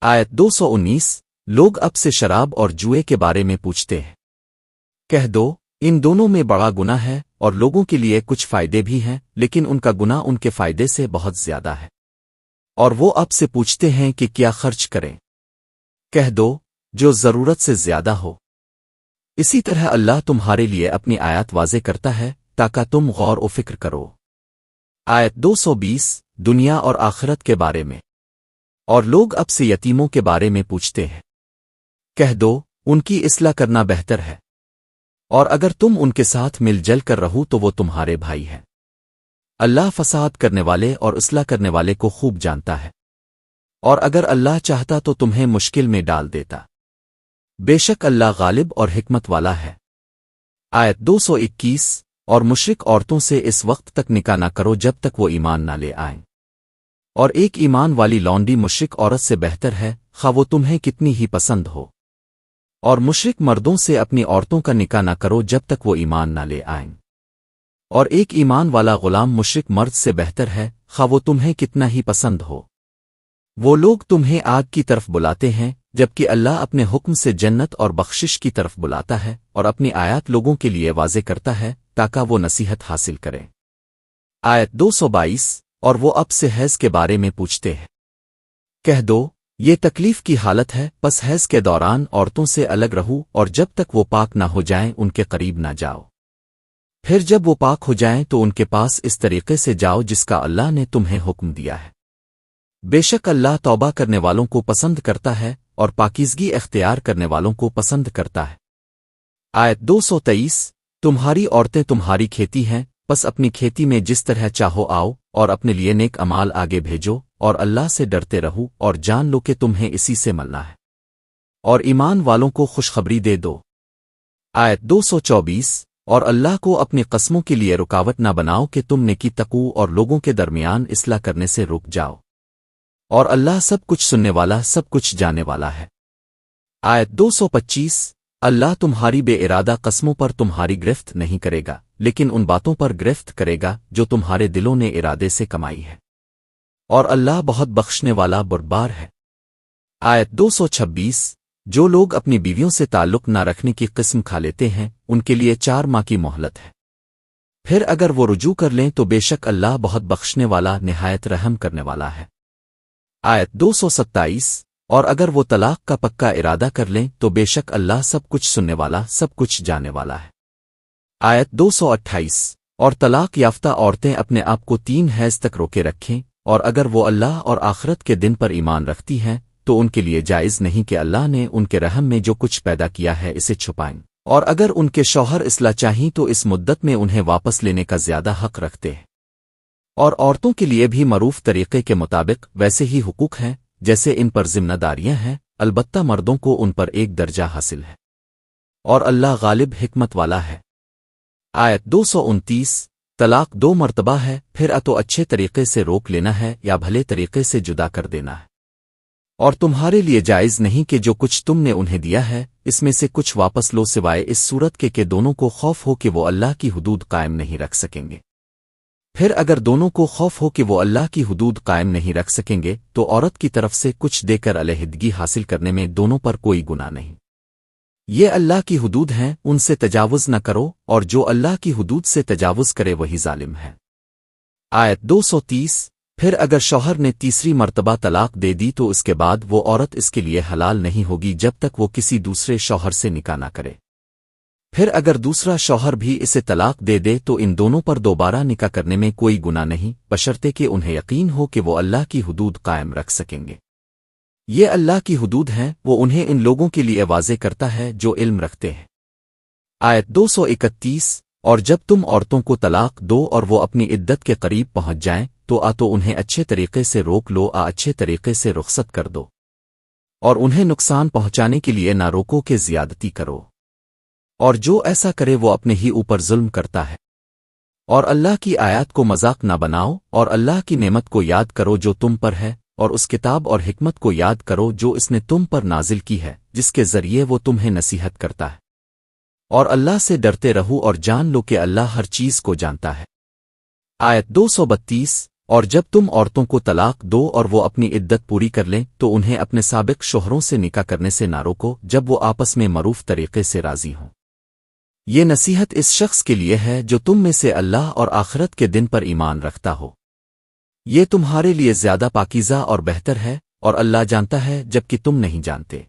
آیت 219 لوگ اب سے شراب اور جوئے کے بارے میں پوچھتے ہیں۔ کہہ دو ان دونوں میں بڑا گناہ ہے اور لوگوں کے لیے کچھ فائدے بھی ہیں، لیکن ان کا گناہ ان کے فائدے سے بہت زیادہ ہے، اور وہ اب سے پوچھتے ہیں کہ کیا خرچ کریں۔ کہہ دو جو ضرورت سے زیادہ ہو۔ اسی طرح اللہ تمہارے لیے اپنی آیات واضح کرتا ہے تاکہ تم غور و فکر کرو۔ آیت 220 دنیا اور آخرت کے بارے میں، اور لوگ اب سے یتیموں کے بارے میں پوچھتے ہیں۔ کہہ دو ان کی اصلاح کرنا بہتر ہے، اور اگر تم ان کے ساتھ مل جل کر رہو تو وہ تمہارے بھائی ہیں۔ اللہ فساد کرنے والے اور اصلاح کرنے والے کو خوب جانتا ہے، اور اگر اللہ چاہتا تو تمہیں مشکل میں ڈال دیتا۔ بے شک اللہ غالب اور حکمت والا ہے۔ آیت 221 اور مشرک عورتوں سے اس وقت تک نکاح نہ کرو جب تک وہ ایمان نہ لے آئیں، اور ایک ایمان والی لونڈی مشرک عورت سے بہتر ہے، خواہ وہ تمہیں کتنی ہی پسند ہو۔ اور مشرک مردوں سے اپنی عورتوں کا نکاح نہ کرو جب تک وہ ایمان نہ لے آئیں، اور ایک ایمان والا غلام مشرک مرد سے بہتر ہے، خواہ وہ تمہیں کتنا ہی پسند ہو۔ وہ لوگ تمہیں آگ کی طرف بلاتے ہیں جبکہ اللہ اپنے حکم سے جنت اور بخشش کی طرف بلاتا ہے، اور اپنی آیات لوگوں کے لیے واضح کرتا ہے تاکہ وہ نصیحت حاصل کریں۔ آیت 222 اور وہ اب سے حیض کے بارے میں پوچھتے ہیں۔ کہہ دو یہ تکلیف کی حالت ہے، پس حیض کے دوران عورتوں سے الگ رہو، اور جب تک وہ پاک نہ ہو جائیں ان کے قریب نہ جاؤ۔ پھر جب وہ پاک ہو جائیں تو ان کے پاس اس طریقے سے جاؤ جس کا اللہ نے تمہیں حکم دیا ہے۔ بے شک اللہ توبہ کرنے والوں کو پسند کرتا ہے اور پاکیزگی اختیار کرنے والوں کو پسند کرتا ہے۔ آیت 223 تمہاری عورتیں تمہاری کھیتی ہیں، پس اپنی کھیتی میں جس طرح چاہو آؤ، اور اپنے لیے نیک اعمال آگے بھیجو، اور اللہ سے ڈرتے رہو، اور جان لو کہ تمہیں اسی سے ملنا ہے، اور ایمان والوں کو خوشخبری دے دو۔ آیت 224 اور اللہ کو اپنی قسموں کے لیے رکاوٹ نہ بناؤ کہ تم نیکی تقو اور لوگوں کے درمیان اصلاح کرنے سے رک جاؤ، اور اللہ سب کچھ سننے والا سب کچھ جانے والا ہے۔ آیت 225 اللہ تمہاری بے ارادہ قسموں پر تمہاری گرفت نہیں کرے گا، لیکن ان باتوں پر گرفت کرے گا جو تمہارے دلوں نے ارادے سے کمائی ہے، اور اللہ بہت بخشنے والا بردبار ہے۔ آیت 226 جو لوگ اپنی بیویوں سے تعلق نہ رکھنے کی قسم کھا لیتے ہیں ان کے لیے 4 ماہ کی مہلت ہے، پھر اگر وہ رجوع کر لیں تو بے شک اللہ بہت بخشنے والا نہایت رحم کرنے والا ہے۔ آیت 227 اور اگر وہ طلاق کا پکا ارادہ کر لیں تو بے شک اللہ سب کچھ سننے والا سب کچھ جانے والا ہے۔ آیت 228 اور طلاق یافتہ عورتیں اپنے آپ کو 3 حیض تک روکے رکھیں، اور اگر وہ اللہ اور آخرت کے دن پر ایمان رکھتی ہیں تو ان کے لیے جائز نہیں کہ اللہ نے ان کے رحم میں جو کچھ پیدا کیا ہے اسے چھپائیں، اور اگر ان کے شوہر اصلاح چاہیں تو اس مدت میں انہیں واپس لینے کا زیادہ حق رکھتے ہیں۔ اور عورتوں کے لیے بھی معروف طریقے کے مطابق ویسے ہی حقوق ہیں جیسے ان پر ذمہ داریاں ہیں، البتہ مردوں کو ان پر ایک درجہ حاصل ہے، اور اللہ غالب حکمت والا ہے۔ آیت 229 طلاق 2 مرتبہ ہے، پھر تو اچھے طریقے سے روک لینا ہے یا بھلے طریقے سے جدا کر دینا ہے، اور تمہارے لیے جائز نہیں کہ جو کچھ تم نے انہیں دیا ہے اس میں سے کچھ واپس لو سوائے اس صورت کے کہ دونوں کو خوف ہو کہ وہ اللہ کی حدود قائم نہیں رکھ سکیں گے۔ پھر اگر دونوں کو خوف ہو کہ وہ اللہ کی حدود قائم نہیں رکھ سکیں گے تو عورت کی طرف سے کچھ دے کر علیحدگی حاصل کرنے میں دونوں پر کوئی گناہ نہیں۔ یہ اللہ کی حدود ہیں، ان سے تجاوز نہ کرو، اور جو اللہ کی حدود سے تجاوز کرے وہی ظالم ہے۔ آیت 230 پھر اگر شوہر نے تیسری مرتبہ طلاق دے دی تو اس کے بعد وہ عورت اس کے لیے حلال نہیں ہوگی جب تک وہ کسی دوسرے شوہر سے نکاح نہ کرے۔ پھر اگر دوسرا شوہر بھی اسے طلاق دے دے تو ان دونوں پر دوبارہ نکاح کرنے میں کوئی گناہ نہیں، بشرطے کہ انہیں یقین ہو کہ وہ اللہ کی حدود قائم رکھ سکیں گے۔ یہ اللہ کی حدود ہیں، وہ انہیں ان لوگوں کے لیے واضح کرتا ہے جو علم رکھتے ہیں۔ آیت 231 اور جب تم عورتوں کو طلاق دو اور وہ اپنی عدت کے قریب پہنچ جائیں تو انہیں اچھے طریقے سے روک لو، اچھے طریقے سے رخصت کر دو، اور انہیں نقصان پہنچانے کے لیے نہ روکو کہ زیادتی کرو، اور جو ایسا کرے وہ اپنے ہی اوپر ظلم کرتا ہے۔ اور اللہ کی آیات کو مذاق نہ بناؤ، اور اللہ کی نعمت کو یاد کرو جو تم پر ہے، اور اس کتاب اور حکمت کو یاد کرو جو اس نے تم پر نازل کی ہے، جس کے ذریعے وہ تمہیں نصیحت کرتا ہے، اور اللہ سے ڈرتے رہو اور جان لو کہ اللہ ہر چیز کو جانتا ہے۔ آیت 232 اور جب تم عورتوں کو طلاق دو اور وہ اپنی عدت پوری کر لیں تو انہیں اپنے سابق شوہروں سے نکاح کرنے سے نہ روکو جب وہ آپس میں معروف طریقے سے راضی ہوں۔ یہ نصیحت اس شخص کے لیے ہے جو تم میں سے اللہ اور آخرت کے دن پر ایمان رکھتا ہو۔ یہ تمہارے لیے زیادہ پاکیزہ اور بہتر ہے، اور اللہ جانتا ہے جبکہ تم نہیں جانتے۔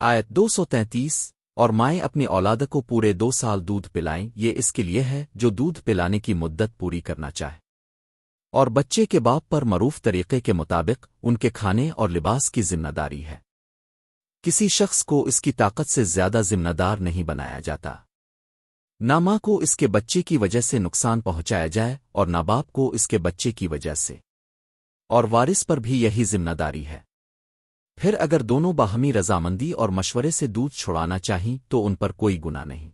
آیت 233 اور مائیں اپنی اولاد کو پورے 2 سال دودھ پلائیں، یہ اس کے لیے ہے جو دودھ پلانے کی مدت پوری کرنا چاہے، اور بچے کے باپ پر معروف طریقے کے مطابق ان کے کھانے اور لباس کی ذمہ داری ہے۔ کسی شخص کو اس کی طاقت سے زیادہ ذمہ دار نہیں بنایا جاتا۔ نہ ماں کو اس کے بچے کی وجہ سے نقصان پہنچایا جائے اور نہ باپ کو اس کے بچے کی وجہ سے، اور وارث پر بھی یہی ذمہ داری ہے۔ پھر اگر دونوں باہمی رضامندی اور مشورے سے دودھ چھڑانا چاہیں تو ان پر کوئی گناہ نہیں،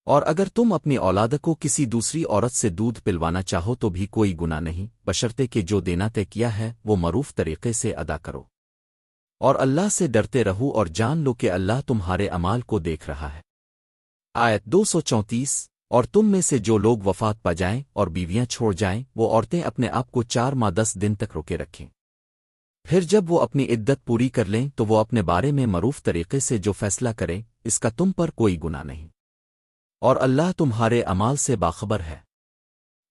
اور اگر تم اپنی اولاد کو کسی دوسری عورت سے دودھ پلوانا چاہو تو بھی کوئی گناہ نہیں، بشرطے کہ جو دینا طے کیا ہے وہ معروف طریقے سے ادا کرو، اور اللہ سے ڈرتے رہو اور جان لو کہ اللہ تمہارے اعمال کو دیکھ رہا ہے۔ آیت 234 اور تم میں سے جو لوگ وفات پا جائیں اور بیویاں چھوڑ جائیں وہ عورتیں اپنے آپ کو 4 ماہ 10 دن تک روکے رکھیں، پھر جب وہ اپنی عدت پوری کر لیں تو وہ اپنے بارے میں معروف طریقے سے جو فیصلہ کریں اس کا تم پر کوئی گناہ نہیں، اور اللہ تمہارے اعمال سے باخبر ہے۔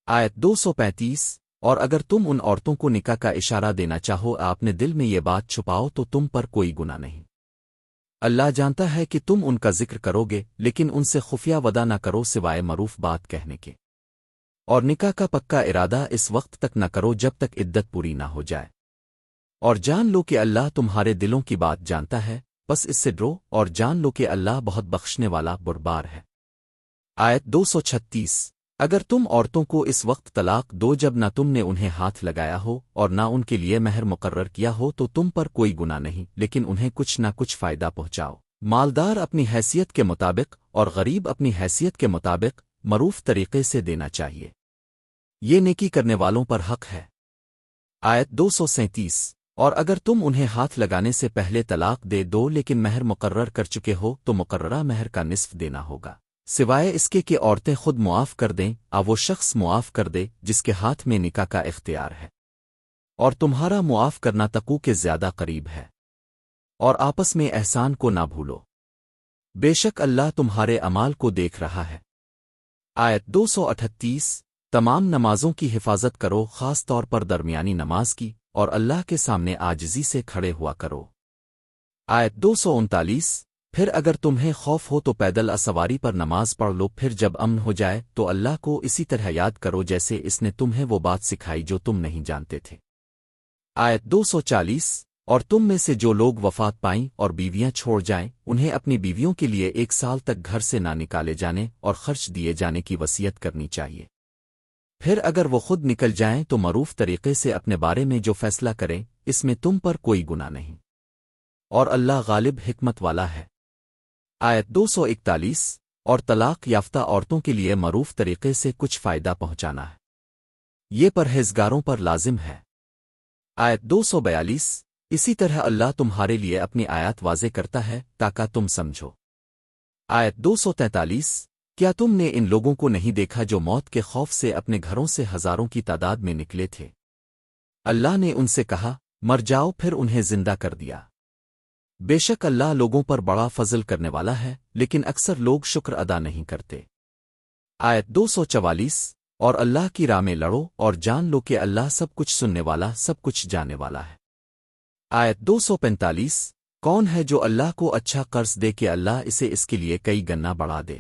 آیت 235 اور اگر تم ان عورتوں کو نکاح کا اشارہ دینا چاہو آپ نے دل میں یہ بات چھپاؤ تو تم پر کوئی گناہ نہیں۔ اللہ جانتا ہے کہ تم ان کا ذکر کرو گے لیکن ان سے خفیہ وعدہ نہ کرو سوائے معروف بات کہنے کے، اور نکاح کا پکا ارادہ اس وقت تک نہ کرو جب تک عدت پوری نہ ہو جائے، اور جان لو کہ اللہ تمہارے دلوں کی بات جانتا ہے، بس اس سے ڈرو اور جان لو کہ اللہ بہت بخشنے والا بردبار ہے۔ آیت 236 اگر تم عورتوں کو اس وقت طلاق دو جب نہ تم نے انہیں ہاتھ لگایا ہو اور نہ ان کے لیے مہر مقرر کیا ہو تو تم پر کوئی گناہ نہیں، لیکن انہیں کچھ نہ کچھ فائدہ پہنچاؤ، مالدار اپنی حیثیت کے مطابق اور غریب اپنی حیثیت کے مطابق معروف طریقے سے دینا چاہیے، یہ نیکی کرنے والوں پر حق ہے۔ آیت 237 اور اگر تم انہیں ہاتھ لگانے سے پہلے طلاق دے دو لیکن مہر مقرر کر چکے ہو تو مقررہ مہر کا نصف دینا ہوگا، سوائے اس کے کہ عورتیں خود معاف کر دیں، وہ شخص معاف کر دے جس کے ہاتھ میں نکاح کا اختیار ہے، اور تمہارا معاف کرنا تقوی کے زیادہ قریب ہے، اور آپس میں احسان کو نہ بھولو، بے شک اللہ تمہارے اعمال کو دیکھ رہا ہے۔ آیت 238 تمام نمازوں کی حفاظت کرو، خاص طور پر درمیانی نماز کی، اور اللہ کے سامنے عاجزی سے کھڑے ہوا کرو۔ آیت 239 پھر اگر تمہیں خوف ہو تو پیدل سواری پر نماز پڑھ لو، پھر جب امن ہو جائے تو اللہ کو اسی طرح یاد کرو جیسے اس نے تمہیں وہ بات سکھائی جو تم نہیں جانتے تھے۔ آیت 240 اور تم میں سے جو لوگ وفات پائیں اور بیویاں چھوڑ جائیں انہیں اپنی بیویوں کے لیے 1 سال تک گھر سے نہ نکالے جانے اور خرچ دیے جانے کی وصیت کرنی چاہیے، پھر اگر وہ خود نکل جائیں تو معروف طریقے سے اپنے بارے میں جو فیصلہ کریں اس میں تم پر کوئی گناہ نہیں، اور اللہ غالب حکمت والا ہے۔ آیت 241 اور طلاق یافتہ عورتوں کے لیے معروف طریقے سے کچھ فائدہ پہنچانا ہے، یہ پرہیزگاروں پر لازم ہے۔ آیت 242 اسی طرح اللہ تمہارے لیے اپنی آیات واضح کرتا ہے تاکہ تم سمجھو۔ آیت 243 کیا تم نے ان لوگوں کو نہیں دیکھا جو موت کے خوف سے اپنے گھروں سے ہزاروں کی تعداد میں نکلے تھے؟ اللہ نے ان سے کہا مر جاؤ، پھر انہیں زندہ کر دیا۔ بے شک اللہ لوگوں پر بڑا فضل کرنے والا ہے، لیکن اکثر لوگ شکر ادا نہیں کرتے۔ آیت 244 اور اللہ کی راہ میں لڑو اور جان لو کہ اللہ سب کچھ سننے والا سب کچھ جانے والا ہے۔ آیت 245 کون ہے جو اللہ کو اچھا قرض دے کہ اللہ اسے اس کے لیے کئی گنا بڑھا دے،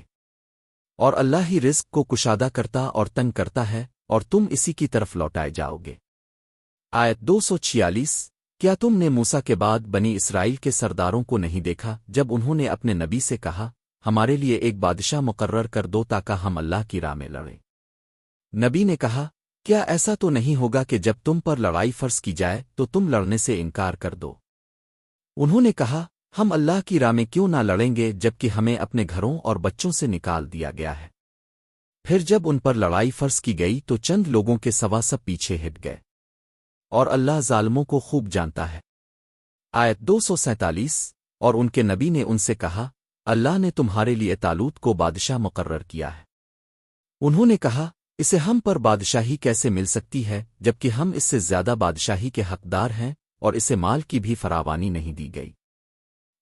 اور اللہ ہی رزق کو کشادہ کرتا اور تنگ کرتا ہے، اور تم اسی کی طرف لوٹائے جاؤ گے۔ آیت 246 کیا تم نے موسیٰ کے بعد بنی اسرائیل کے سرداروں کو نہیں دیکھا جب انہوں نے اپنے نبی سے کہا ہمارے لیے ایک بادشاہ مقرر کر دو تاکہ ہم اللہ کی راہ میں لڑیں؟ نبی نے کہا کیا ایسا تو نہیں ہوگا کہ جب تم پر لڑائی فرض کی جائے تو تم لڑنے سے انکار کر دو؟ انہوں نے کہا ہم اللہ کی راہ میں کیوں نہ لڑیں گے جبکہ ہمیں اپنے گھروں اور بچوں سے نکال دیا گیا ہے۔ پھر جب ان پر لڑائی فرض کی گئی تو چند لوگوں کے سوا سب پیچھے ہٹ گئے، اور اللہ ظالموں کو خوب جانتا ہے۔ آیت 247 اور ان کے نبی نے ان سے کہا اللہ نے تمہارے لیے طالوت کو بادشاہ مقرر کیا ہے۔ انہوں نے کہا اسے ہم پر بادشاہی کیسے مل سکتی ہے جبکہ ہم اس سے زیادہ بادشاہی کے حقدار ہیں اور اسے مال کی بھی فراوانی نہیں دی گئی؟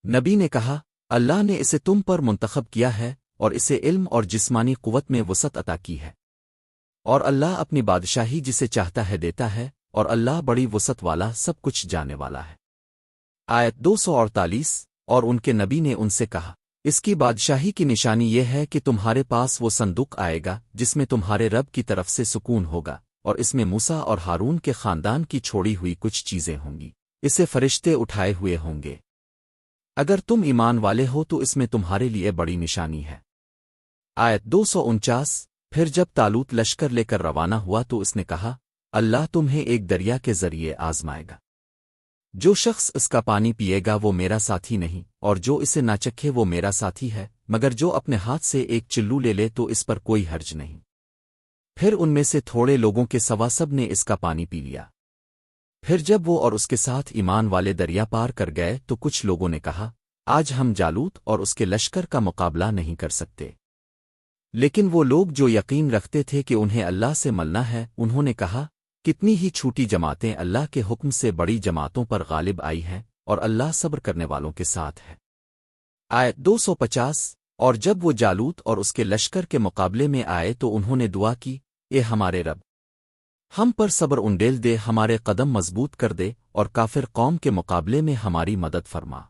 نبی نے کہا، اللہ نے اسے تم پر منتخب کیا ہے اور اسے علم اور جسمانی قوت میں وسعت عطا کی ہے، اور اللہ اپنی بادشاہی جسے چاہتا ہے دیتا ہے، اور اللہ بڑی وسعت والا سب کچھ جانے والا ہے۔ آیت 248۔ اور ان کے نبی نے ان سے کہا، اس کی بادشاہی کی نشانی یہ ہے کہ تمہارے پاس وہ صندوق آئے گا جس میں تمہارے رب کی طرف سے سکون ہوگا، اور اس میں موسیٰ اور ہارون کے خاندان کی چھوڑی ہوئی کچھ چیزیں ہوں گی، اسے فرشتے اٹھائے ہوئے ہوں گے۔ اگر تم ایمان والے ہو تو اس میں تمہارے لیے بڑی نشانی ہے۔ آیت 249۔ پھر جب طالوت لشکر لے کر روانہ ہوا تو اس نے کہا، اللہ تمہیں ایک دریا کے ذریعے آزمائے گا، جو شخص اس کا پانی پیے گا وہ میرا ساتھی نہیں، اور جو اسے نہ چکھے وہ میرا ساتھی ہے، مگر جو اپنے ہاتھ سے ایک چلو لے لے تو اس پر کوئی حرج نہیں۔ پھر ان میں سے تھوڑے لوگوں کے سوا سب نے اس کا پانی پی لیا۔ پھر جب وہ اور اس کے ساتھ ایمان والے دریا پار کر گئے تو کچھ لوگوں نے کہا، آج ہم جالوت اور اس کے لشکر کا مقابلہ نہیں کر سکتے۔ لیکن وہ لوگ جو یقین رکھتے تھے کہ انہیں اللہ سے ملنا ہے، انہوں نے کہا، کتنی ہی چھوٹی جماعتیں اللہ کے حکم سے بڑی جماعتوں پر غالب آئی ہیں، اور اللہ صبر کرنے والوں کے ساتھ ہے۔ آیت 250۔ اور جب وہ جالوت اور اس کے لشکر کے مقابلے میں آئے تو انہوں نے دعا کی، اے ہمارے رب، ہم پر صبر انڈیل دے، ہمارے قدم مضبوط کر دے، اور کافر قوم کے مقابلے میں ہماری مدد فرما۔